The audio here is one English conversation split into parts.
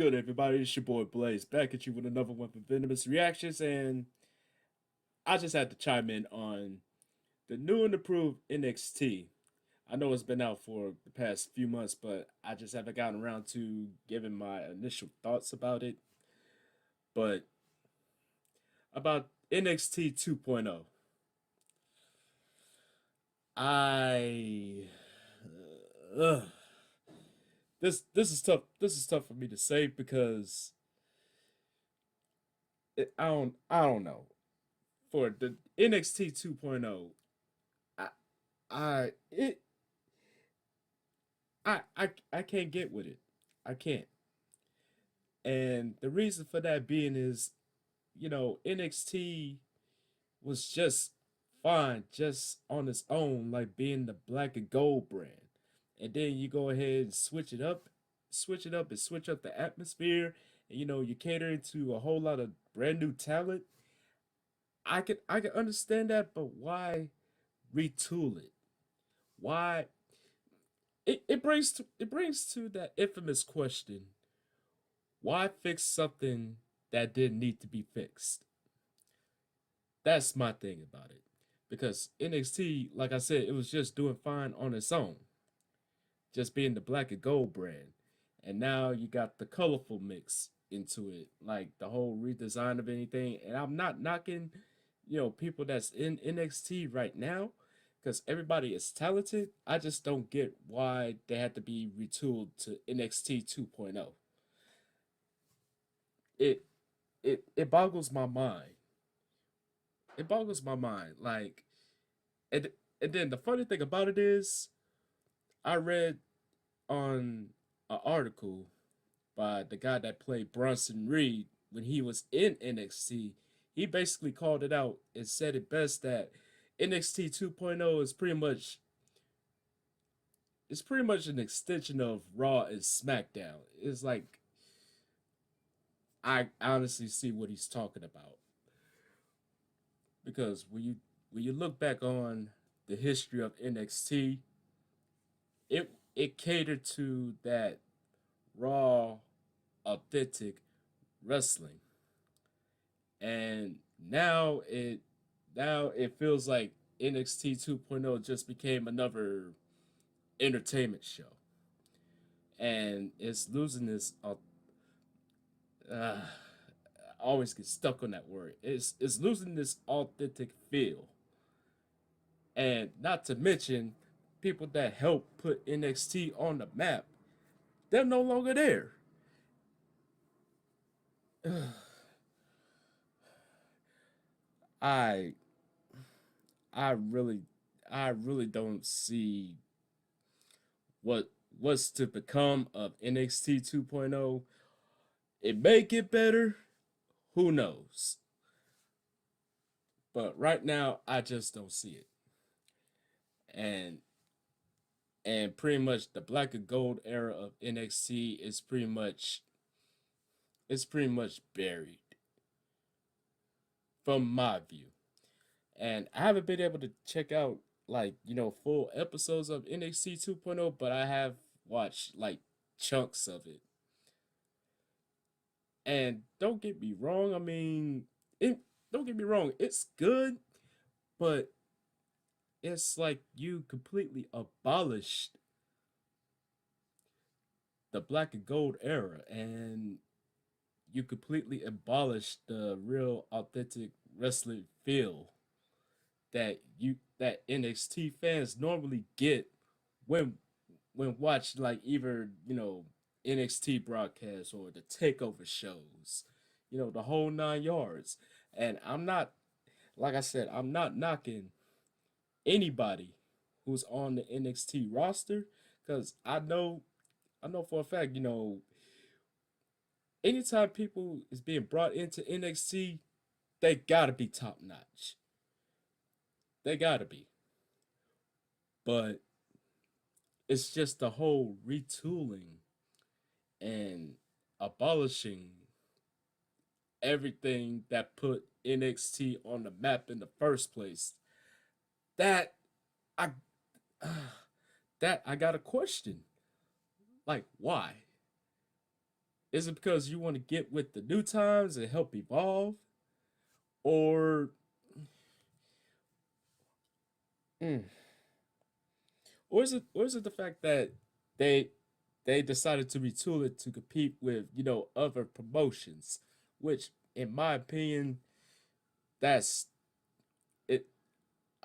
good, everybody? It's your boy Blaze back at you with another one for Venomous Reactions, and I just had to chime in on the new and improved NXT. I know it's been out for the past few months, but I just haven't gotten around to giving my initial thoughts about it. But about NXT 2.0, I uh, this is tough. This is tough for me to say because I don't know. For the NXT 2.0, I I it I can't get with it. I can't. And the reason for that being is, NXT was just fine just on its own, like being the black and gold brand. And then you go ahead and switch it up and switch up the atmosphere. And you cater to a whole lot of brand new talent. I can understand that, but why retool it? Why it brings to that infamous question: why fix something that didn't need to be fixed? That's my thing about it. Because NXT, like I said, it was just doing fine on its own, just being the black and gold brand. And now you got the colorful mix into it, like the whole redesign of anything. And I'm not knocking, people that's in NXT right now, because everybody is talented. I just don't get why they had to be retooled to NXT 2.0. It it boggles my mind. It boggles my mind. Like, and and then the funny thing about it is, I read on an article by the guy that played Bronson Reed when he was in NXT. He basically called it out and said it best that NXT 2.0 is pretty much an extension of Raw and SmackDown. It's like I honestly see what he's talking about, because when you look back on the history of NXT, it catered to that raw, authentic wrestling, and now it feels like NXT 2.0 just became another entertainment show, and it's losing this. I always get stuck on that word. It's losing this authentic feel, and not to mention people that helped put NXT on the map. They're no longer there. I I really I really don't see what what's to become of NXT 2.0. It may get better, who knows? But right now I just don't see it. And and pretty much the black and gold era of NXT is pretty much buried from my view. And I haven't been able to check out, like, full episodes of NXT 2.0, but I have watched like chunks of it. And don't get me wrong, I mean, it don't get me wrong, it's good, but it's like you completely abolished the black and gold era, and you completely abolished the real authentic wrestling feel that NXT fans normally get when watching, like, either NXT broadcasts or the takeover shows, the whole 9 yards. And I'm not, like I said, I'm not knocking anybody who's on the NXT roster, because I know for a fact, anytime people is being brought into NXT, they gotta be top notch. They gotta be. But it's just the whole retooling and abolishing everything that put NXT on the map in the first place. That I that I got a question. Like, why? Is it because you want to get with the new times and help evolve, or mm, or is it the fact that they they decided to retool it to compete with other promotions, which in my opinion that's it.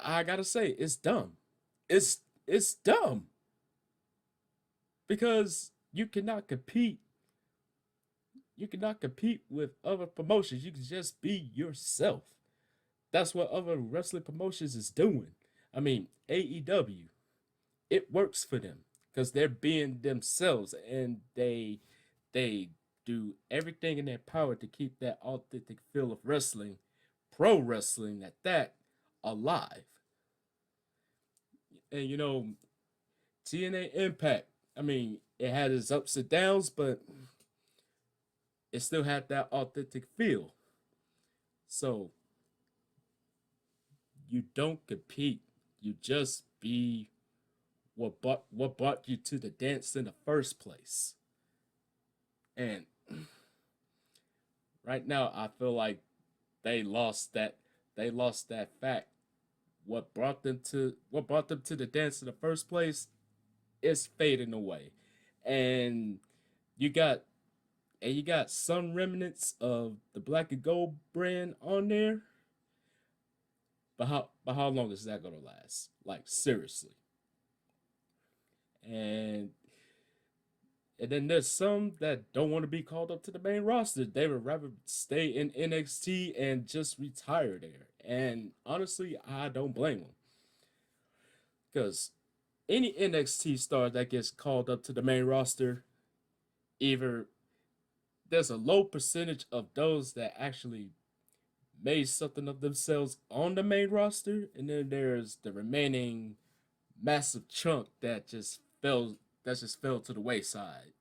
I gotta say it's dumb. It's dumb because you cannot compete with other promotions. You can just be yourself. That's what other wrestling promotions is doing. I mean, AEW, it works for them because they're being themselves and they do everything in their power to keep that authentic feel of wrestling, pro wrestling at that, alive. And TNA Impact. I mean, it had its ups and downs, but it still had that authentic feel. So you don't compete. You just be what brought you to the dance in the first place. And right now, I feel like they lost that they lost that fact. What brought them to the dance in the first place is fading away, and you got you got some remnants of the black and gold brand on there. But how long is that gonna last? Like seriously. And and then there's some that don't want to be called up to the main roster. They would rather stay in NXT and just retire there. And honestly, I don't blame them because any NXT star that gets called up to the main roster, either there's a low percentage of those that actually made something of themselves on the main roster, and then there's the remaining massive chunk that just fell to the wayside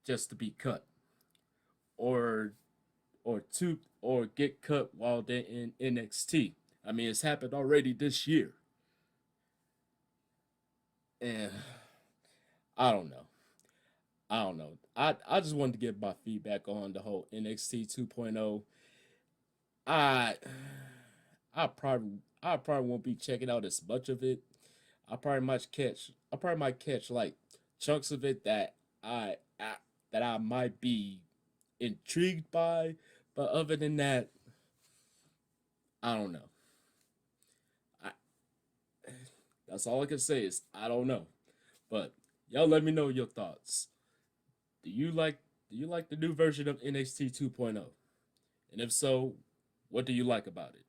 just to be cut or or get cut while they're in NXT. I mean, it's happened already this year, and I don't know. I don't know. I just wanted to give my feedback on the whole NXT 2.0. I I probably won't be checking out as much of it. I probably might catch like chunks of it that I might be intrigued by, but other than that, I don't know. I That's all I can say is I don't know. But y'all let me know your thoughts. Do you like do you like the new version of NXT 2.0? And if so, what do you like about it?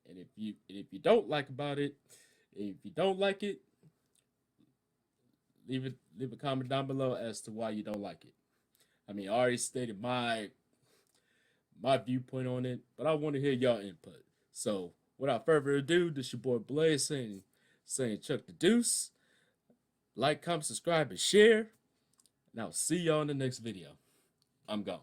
And if you don't like about it, if you don't like it, leave a comment down below as to why you don't like it. I mean, I already stated my viewpoint on it, but I want to hear y'all input. So, without further ado, this your boy Blaze saying Chuck the Deuce. Like, comment, subscribe, and share. And I'll see y'all in the next video. I'm gone.